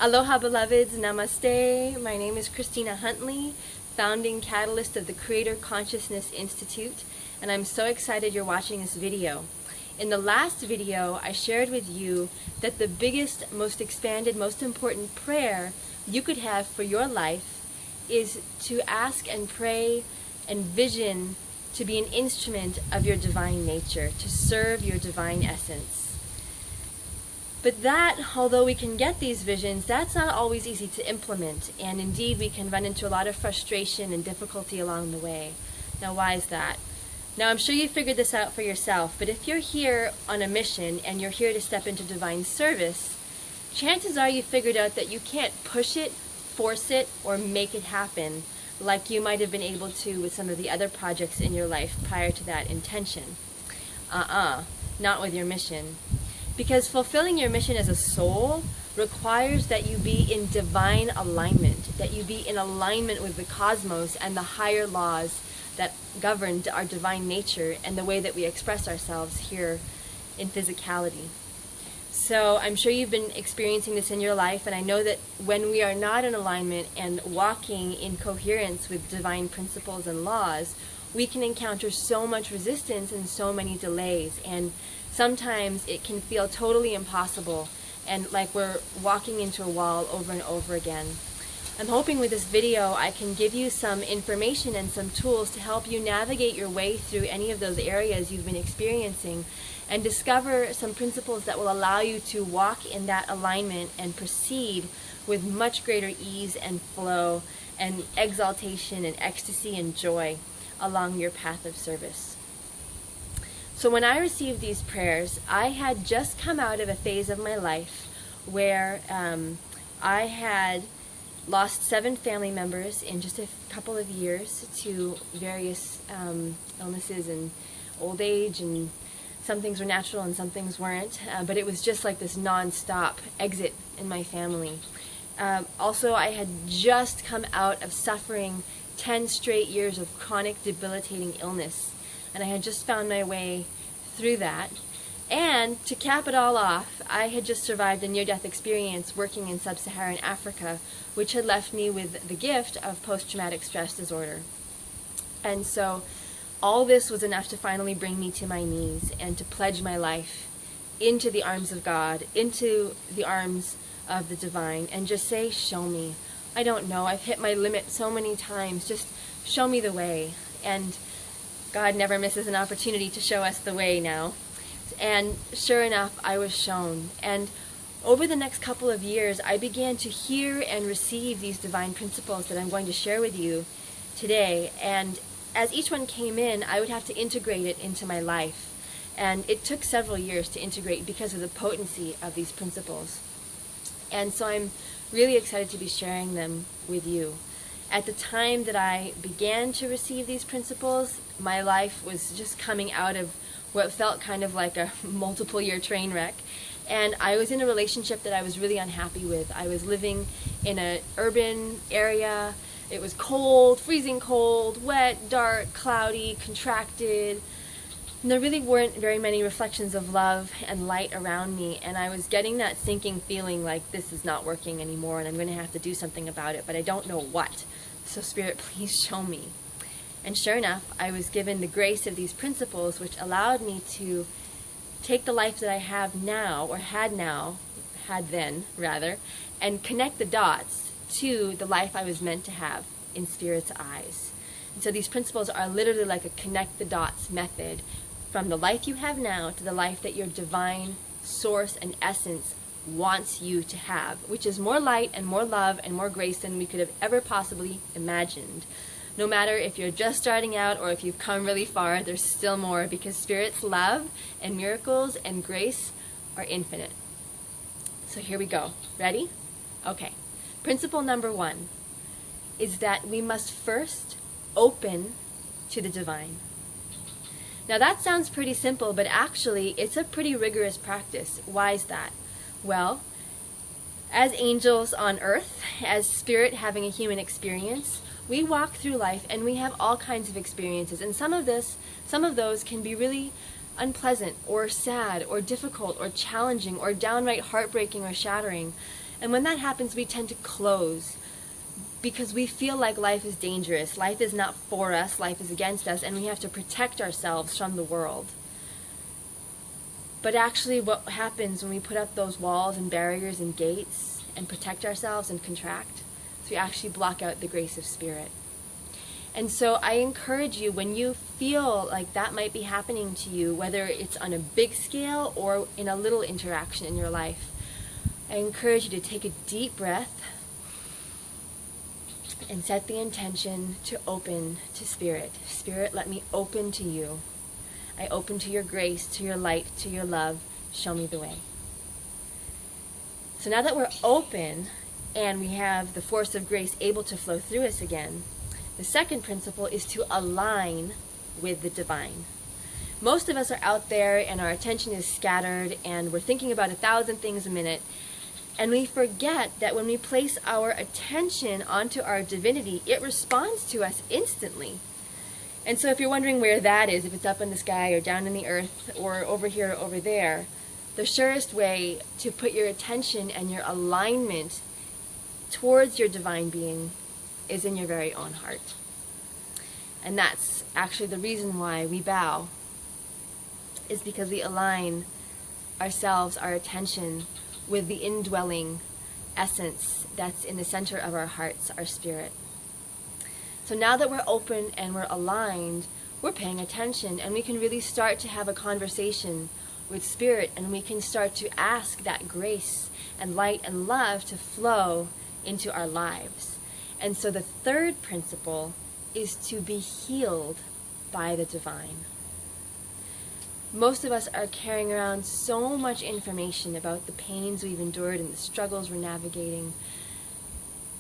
Aloha beloveds, namaste. My name is Christina Huntley, founding catalyst of the Creator Consciousness Institute, and I'm so excited you're watching this video. In the last video, I shared with you that the biggest, most expanded, most important prayer you could have for your life is to ask and pray and vision to be an instrument of your divine nature, to serve your divine essence. But that, although we can get these visions, that's not always easy to implement, and indeed we can run into a lot of frustration and difficulty along the way. Now, why is that? Now, I'm sure you figured this out for yourself, but if you're here on a mission and you're here to step into divine service, chances are you figured out that you can't push it, force it, or make it happen like you might have been able to with some of the other projects in your life prior to that intention. Not with your mission. Because fulfilling your mission as a soul requires that you be in divine alignment, that you be in alignment with the cosmos and the higher laws that govern our divine nature and the way that we express ourselves here in physicality. So I'm sure you've been experiencing this in your life, and I know that when we are not in alignment and walking in coherence with divine principles and laws, we can encounter so much resistance and so many delays, and sometimes it can feel totally impossible and like we're walking into a wall over and over again. I'm hoping with this video I can give you some information and some tools to help you navigate your way through any of those areas you've been experiencing and discover some principles that will allow you to walk in that alignment and proceed with much greater ease and flow and exaltation and ecstasy and joy along your path of service. So when I received these prayers, I had just come out of a phase of my life where I had lost 7 family members in just a couple of years to various illnesses and old age, and some things were natural and some things weren't, but it was just like this non-stop exit in my family. Also, I had just come out of suffering 10 straight years of chronic debilitating illness, and I had just found my way through that. And to cap it all off, I had just survived a near-death experience working in sub-Saharan Africa, which had left me with the gift of post-traumatic stress disorder. And so all this was enough to finally bring me to my knees and to pledge my life into the arms of God, into the arms of the divine, and just say, show me. I don't know, I've hit my limit so many times, just show me the way. And God never misses an opportunity to show us the way now. And sure enough, I was shown. And over the next couple of years, I began to hear and receive these divine principles that I'm going to share with you today. And as each one came in, I would have to integrate it into my life. And it took several years to integrate because of the potency of these principles. And so I'm really excited to be sharing them with you. At the time that I began to receive these principles, my life was just coming out of what felt kind of like a multiple-year train wreck. And I was in a relationship that I was really unhappy with. I was living in an urban area. It was cold, freezing cold, wet, dark, cloudy, contracted. And there really weren't very many reflections of love and light around me, and I was getting that sinking feeling like this is not working anymore and I'm going to have to do something about it, but I don't know what. So Spirit, please show me. And sure enough, I was given the grace of these principles, which allowed me to take the life that I have now, or had then, and connect the dots to the life I was meant to have in Spirit's eyes. And so these principles are literally like a connect the dots method from the life you have now to the life that your divine source and essence wants you to have, which is more light and more love and more grace than we could have ever possibly imagined. No matter if you're just starting out or if you've come really far, there's still more, because Spirit's love and miracles and grace are infinite. So here we go. Ready? Okay. Principle number 1 is that we must first open to the divine. Now that sounds pretty simple, but actually it's a pretty rigorous practice. Why is that? Well, as angels on earth, as spirit having a human experience, we walk through life and we have all kinds of experiences, and some of those can be really unpleasant or sad or difficult or challenging or downright heartbreaking or shattering. And when that happens, we tend to close because we feel like life is dangerous. Life is not for us, life is against us, and we have to protect ourselves from the world. But actually what happens when we put up those walls and barriers and gates and protect ourselves and contract, is we actually block out the grace of Spirit. And so I encourage you, when you feel like that might be happening to you, whether it's on a big scale or in a little interaction in your life, I encourage you to take a deep breath and set the intention to open to Spirit. Spirit, let me open to you. I open to your grace, to your light, to your love. Show me the way. So now that we're open and we have the force of grace able to flow through us again, the second principle is to align with the divine. Most of us are out there and our attention is scattered and we're thinking about 1,000 things a minute, and we forget that when we place our attention onto our divinity, it responds to us instantly. And so if you're wondering where that is, if it's up in the sky or down in the earth or over here or over there, the surest way to put your attention and your alignment towards your divine being is in your very own heart. And that's actually the reason why we bow, is because we align ourselves, our attention, with the indwelling essence that's in the center of our hearts, our spirit. So now that we're open and we're aligned, we're paying attention, and we can really start to have a conversation with Spirit, and we can start to ask that grace and light and love to flow into our lives. And so the third principle is to be healed by the divine. Most of us are carrying around so much information about the pains we've endured and the struggles we're navigating.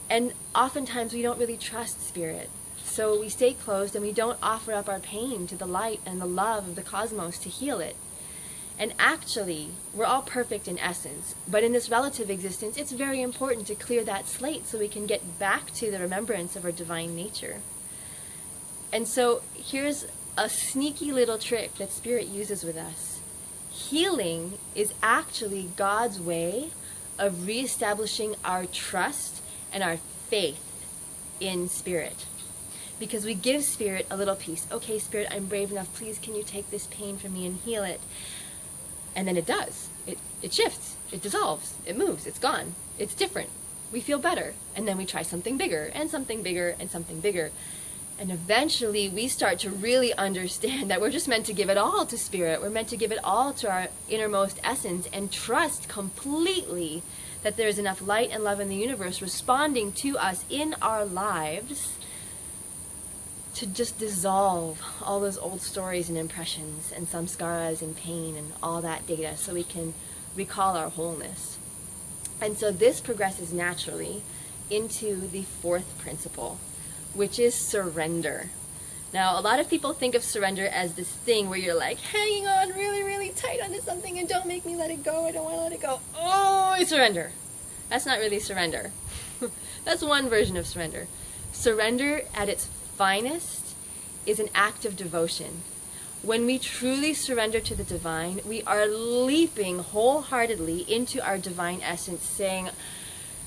And oftentimes we don't really trust Spirit. So we stay closed and we don't offer up our pain to the light and the love of the cosmos to heal it. And actually, we're all perfect in essence, but in this relative existence, it's very important to clear that slate so we can get back to the remembrance of our divine nature. And so here's a sneaky little trick that Spirit uses with us. Healing is actually God's way of reestablishing our trust and our faith in Spirit. Because we give Spirit a little piece. Okay, Spirit, I'm brave enough. Please, can you take this pain from me and heal it? And then it does. It shifts. It dissolves. It moves. It's gone. It's different. We feel better. And then we try something bigger and something bigger and something bigger. And eventually we start to really understand that we're just meant to give it all to Spirit. We're meant to give it all to our innermost essence and trust completely that there's enough light and love in the universe responding to us in our lives to just dissolve all those old stories and impressions and samskaras and pain and all that data so we can recall our wholeness. And so this progresses naturally into the fourth principle, which is surrender. Now, a lot of people think of surrender as this thing where you're like hanging on really, really tight onto something and don't make me let it go. I don't want to let it go. Oh, I surrender. That's not really surrender. That's one version of surrender. Surrender at its finest is an act of devotion. When we truly surrender to the divine, we are leaping wholeheartedly into our divine essence, saying,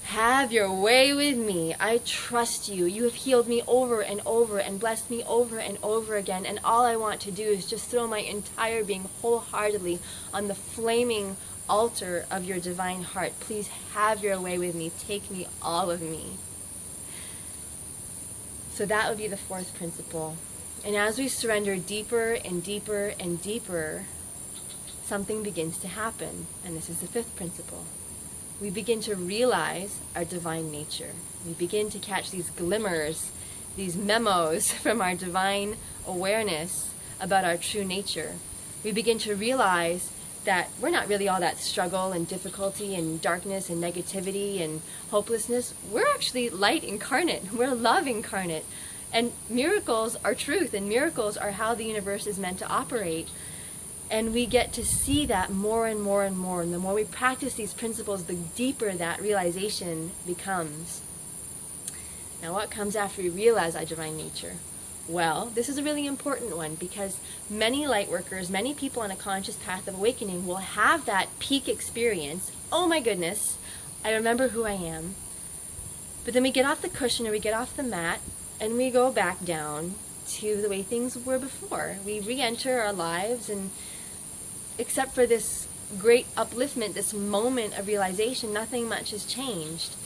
have your way with me. I trust you. You have healed me over and over and blessed me over and over again. And all I want to do is just throw my entire being wholeheartedly on the flaming altar of your divine heart. Please have your way with me. Take me, all of me. So that would be the fourth principle. And as we surrender deeper and deeper and deeper, something begins to happen. And this is the fifth principle. We begin to realize our divine nature. We begin to catch these glimmers, these memos from our divine awareness about our true nature. We begin to realize that we're not really all that struggle and difficulty and darkness and negativity and hopelessness. We're actually light incarnate. We're love incarnate. And miracles are truth, and miracles are how the universe is meant to operate. And we get to see that more and more and more. And the more we practice these principles, the deeper that realization becomes. Now, what comes after we realize our divine nature? Well, this is a really important one, because many light workers, many people on a conscious path of awakening will have that peak experience. Oh my goodness, I remember who I am. But then we get off the cushion or we get off the mat and we go back down to the way things were before. We re-enter our lives, and except for this great upliftment, this moment of realization, nothing much has changed.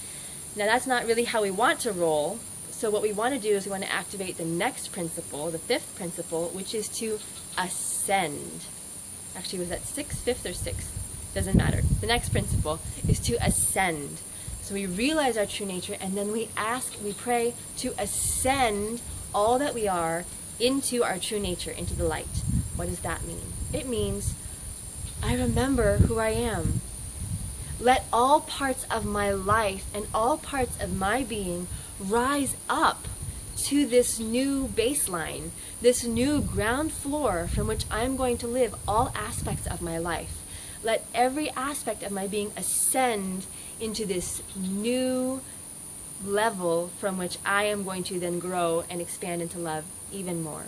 Now that's not really how we want to roll. So what we want to do is we want to activate the next principle, the fifth principle, which is to ascend. Actually, was that fifth or sixth? Doesn't matter. The next principle is to ascend. So we realize our true nature, and then we pray to ascend all that we are into our true nature, into the light. What does that mean? It means, I remember who I am. Let all parts of my life and all parts of my being rise up to this new baseline, this new ground floor from which I'm going to live all aspects of my life. Let every aspect of my being ascend into this new level from which I am going to then grow and expand into love even more.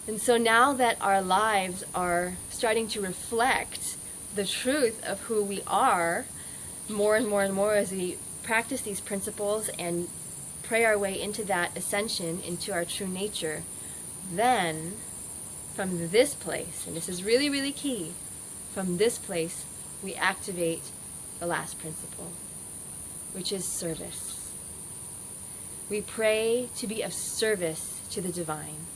And so now that our lives are starting to reflect the truth of who we are more and more and more as we practice these principles and pray our way into that ascension, into our true nature, then from this place, and this is really, really key, from this place we activate the last principle, which is service. We pray to be of service to the divine.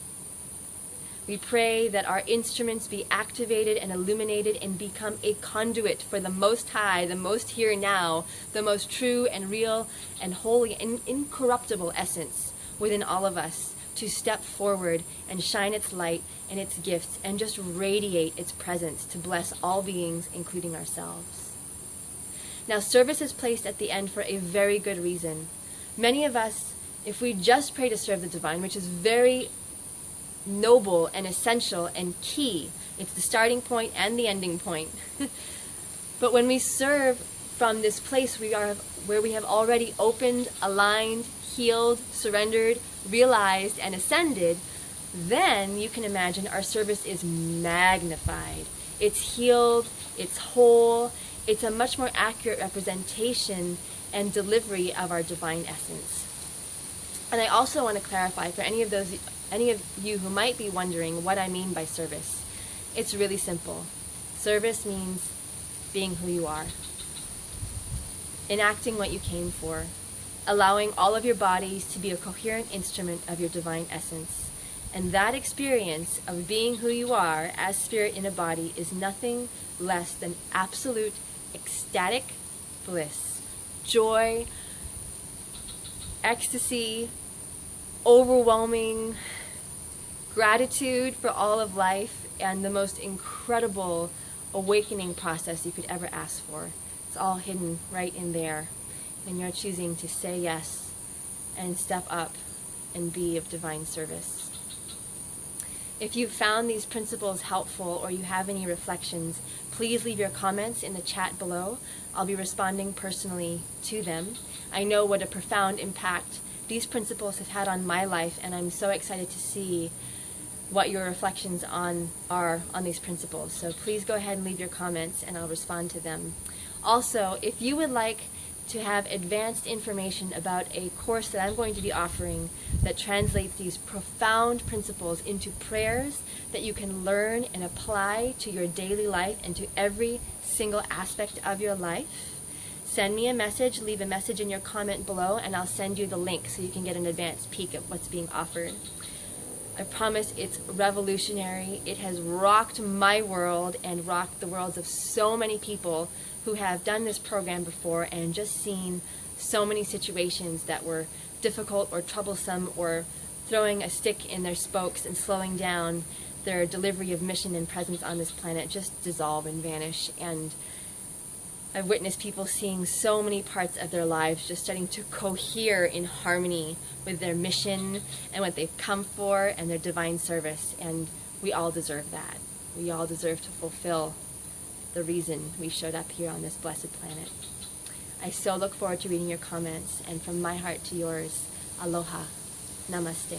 We pray that our instruments be activated and illuminated and become a conduit for the Most High, the most here and now, the most true and real and holy and incorruptible essence within all of us, to step forward and shine its light and its gifts and just radiate its presence to bless all beings, including ourselves. Now, service is placed at the end for a very good reason. Many of us, if we just pray to serve the divine, which is very noble and essential and key, it's the starting point and the ending point. But when we serve from this place where we have already opened, aligned, healed, surrendered, realized, and ascended, then you can imagine our service is magnified. It's healed, it's whole, it's a much more accurate representation and delivery of our divine essence. And I also want to clarify for any of you who might be wondering what I mean by service. It's really simple. Service means being who you are, enacting what you came for, allowing all of your bodies to be a coherent instrument of your divine essence. And that experience of being who you are as spirit in a body is nothing less than absolute ecstatic bliss, joy, ecstasy, overwhelming gratitude for all of life, and the most incredible awakening process you could ever ask for. It's all hidden right in there, and you're choosing to say yes and step up and be of divine service. If you found these principles helpful or you have any reflections, please leave your comments in the chat below. I'll be responding personally to them. I know what a profound impact these principles have had on my life, and I'm so excited to see what your reflections are on these principles. So please go ahead and leave your comments and I'll respond to them. Also, if you would like to have advanced information about a course that I'm going to be offering that translates these profound principles into prayers that you can learn and apply to your daily life and to every single aspect of your life, send me a message, leave a message in your comment below, and I'll send you the link so you can get an advanced peek at what's being offered. I promise it's revolutionary. It has rocked my world and rocked the worlds of so many people who have done this program before and just seen so many situations that were difficult or troublesome or throwing a stick in their spokes and slowing down their delivery of mission and presence on this planet just dissolve and vanish. And I've witnessed people seeing so many parts of their lives just starting to cohere in harmony with their mission and what they've come for and their divine service. And we all deserve that. We all deserve to fulfill the reason we showed up here on this blessed planet. I so look forward to reading your comments, and from my heart to yours, aloha, namaste.